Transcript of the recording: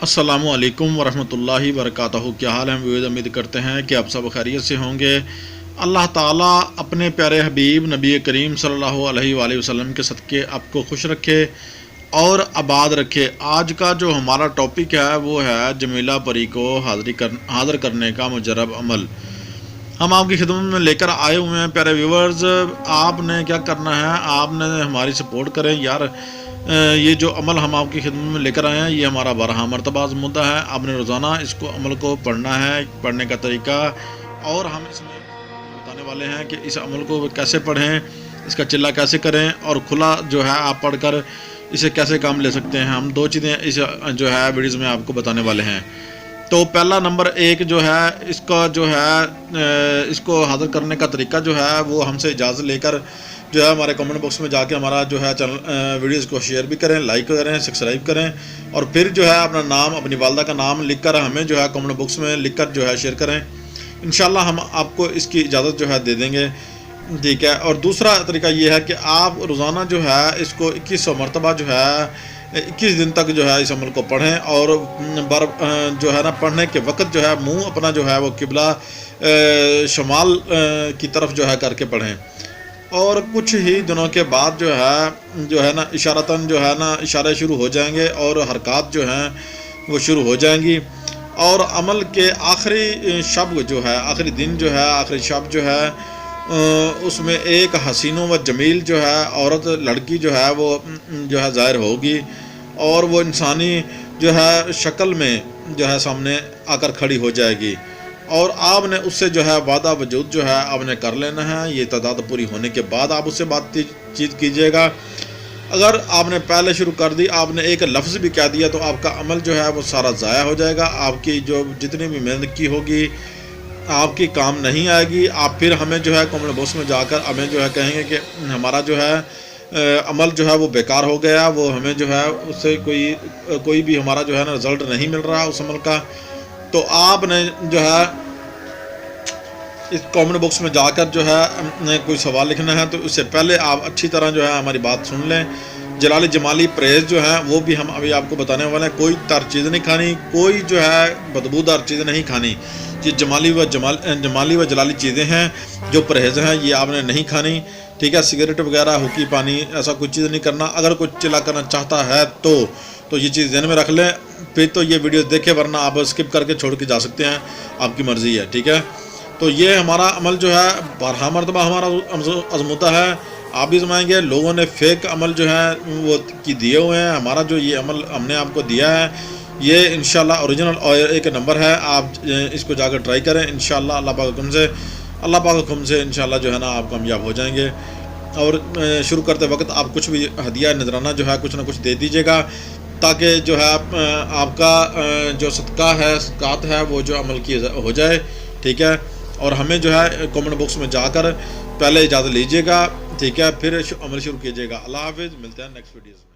السلام علیکم ورحمۃ اللہ وبرکاتہ۔ کیا حال ہے ویورز؟ امید کرتے ہیں کہ آپ سب خیریت سے ہوں گے۔ اللہ تعالیٰ اپنے پیارے حبیب نبی کریم صلی اللہ علیہ وآلہ وسلم کے صدقے آپ کو خوش رکھے اور آباد رکھے۔ آج کا جو ہمارا ٹاپک ہے وہ ہے جمیلہ پری کو حاضر کرنے کا مجرب عمل۔ ہم آپ کی خدمت میں لے کر آئے ہوئے ہیں پیارے ویورز۔ آپ نے کیا کرنا ہے، آپ نے ہماری سپورٹ کریں یار۔ یہ جو عمل ہم آپ کی خدمت میں لے کر آئے ہیں یہ ہمارا 12 مرتبہ آزمودہ ہے۔ آپ نے روزانہ اس کو عمل کو پڑھنا ہے، پڑھنے کا طریقہ، اور ہم اس میں بتانے والے ہیں کہ اس عمل کو کیسے پڑھیں، اس کا چلہ کیسے کریں، اور کھلا جو ہے آپ پڑھ کر اسے کیسے کام لے سکتے ہیں۔ ہم 2 چیزیں اس جو ہے ویڈیوز میں آپ کو بتانے والے ہیں۔ تو پہلا نمبر 1 جو ہے اس کا جو ہے اس کو حاضر کرنے کا طریقہ جو ہے وہ ہم سے اجازت لے کر جو ہے ہمارے کمنٹ باکس میں جا کے ہمارا جو ہے چینل ویڈیوز کو شیئر بھی کریں، لائک کریں، سبسکرائب کریں، اور پھر جو ہے اپنا نام، اپنی والدہ کا نام لکھ کر ہمیں جو ہے کمنٹ باکس میں لکھ کر جو ہے شیئر کریں۔ انشاءاللہ ہم آپ کو اس کی اجازت جو ہے دے دیں گے، ٹھیک ہے۔ اور دوسرا طریقہ یہ ہے کہ آپ روزانہ جو ہے اس کو 2100 مرتبہ جو ہے 21 دن تک جو ہے اس عمل کو پڑھیں، اور جو ہے نا پڑھنے کے وقت جو ہے منہ اپنا جو ہے وہ قبلہ شمال کی طرف جو ہے کر کے پڑھیں، اور کچھ ہی دنوں کے بعد جو ہے نا اشارتاً جو ہے نا اشارے شروع ہو جائیں گے اور حرکات جو ہیں وہ شروع ہو جائیں گی، اور عمل کے آخری شب جو ہے، آخری دن جو ہے، آخری شب جو ہے اس میں ایک حسین و جمیل جو ہے عورت، لڑکی جو ہے وہ جو ہے ظاہر ہوگی، اور وہ انسانی جو ہے شکل میں جو ہے سامنے آ کر کھڑی ہو جائے گی، اور آپ نے اس سے جو ہے وعدہ وجود جو ہے آپ نے کر لینا ہے۔ یہ تعداد پوری ہونے کے بعد آپ اس سے بات چیت کیجیے گا۔ اگر آپ نے پہلے شروع کر دی، آپ نے ایک لفظ بھی کہہ دیا، تو آپ کا عمل جو ہے وہ سارا ضائع ہو جائے گا۔ آپ کی جو جتنی بھی محنت کی ہوگی آپ کی کام نہیں آئے گی۔ آپ پھر ہمیں جو ہے کمنٹ باکس میں جا کر ہمیں جو ہے کہیں گے کہ ہمارا جو ہے عمل جو ہے وہ بیکار ہو گیا، وہ ہمیں جو ہے اس سے کوئی بھی ہمارا جو ہے نا رزلٹ نہیں مل رہا اس عمل کا۔ تو آپ نے جو ہے اس کامنٹ باکس میں جا کر جو ہے کوئی سوال لکھنا ہے، تو اس سے پہلے آپ اچھی طرح جو ہے ہماری بات سن لیں۔ جلالی جمالی پرہیز جو ہے وہ بھی ہم ابھی آپ کو بتانے والے ہیں۔ کوئی تر چیز نہیں کھانی، کوئی جو ہے بدبودار چیز نہیں کھانی۔ یہ جمالی و جلالی چیزیں ہیں جو پرہیز ہیں، یہ آپ نے نہیں کھانی، ٹھیک ہے۔ سگریٹ وغیرہ، ہوکی پانی، ایسا کوئی چیز نہیں کرنا۔ اگر کوئی چلا کرنا چاہتا ہے تو یہ چیز ذہن میں رکھ لیں، پھر تو یہ ویڈیو دیکھیں، ورنہ آپ اسکپ کر کے چھوڑ کے جا سکتے ہیں، آپ کی مرضی ہے، ٹھیک ہے۔ تو یہ ہمارا عمل جو ہے 12 مرتبہ ہمارا آزمودہ ہے۔ آپ بھی آزمائیں گے۔ لوگوں نے فیک عمل جو ہے وہ دیے ہوئے ہیں، ہمارا جو یہ عمل ہم نے آپ کو دیا ہے یہ انشاءاللہ اوریجنل اور ایک نمبر ہے۔ آپ اس کو جا کر ٹرائی کریں، انشاءاللہ اللہ پاک کے حکم سے انشاءاللہ جو ہے نا آپ کامیاب ہو جائیں گے۔ اور شروع کرتے وقت آپ کچھ بھی ہدیہ نذرانہ جو ہے کچھ نہ کچھ دے دیجیے گا، تاکہ جو ہے آپ کا جو صدقات ہے وہ جو عمل کی ہو جائے، ٹھیک ہے۔ اور ہمیں جو ہے کمنٹ باکس میں جا کر پہلے اجازت لیجیے گا، ٹھیک ہے، پھر عمل شروع کیجیے گا۔ اللہ حافظ، ملتے ہیں نیکسٹ ویڈیوز میں۔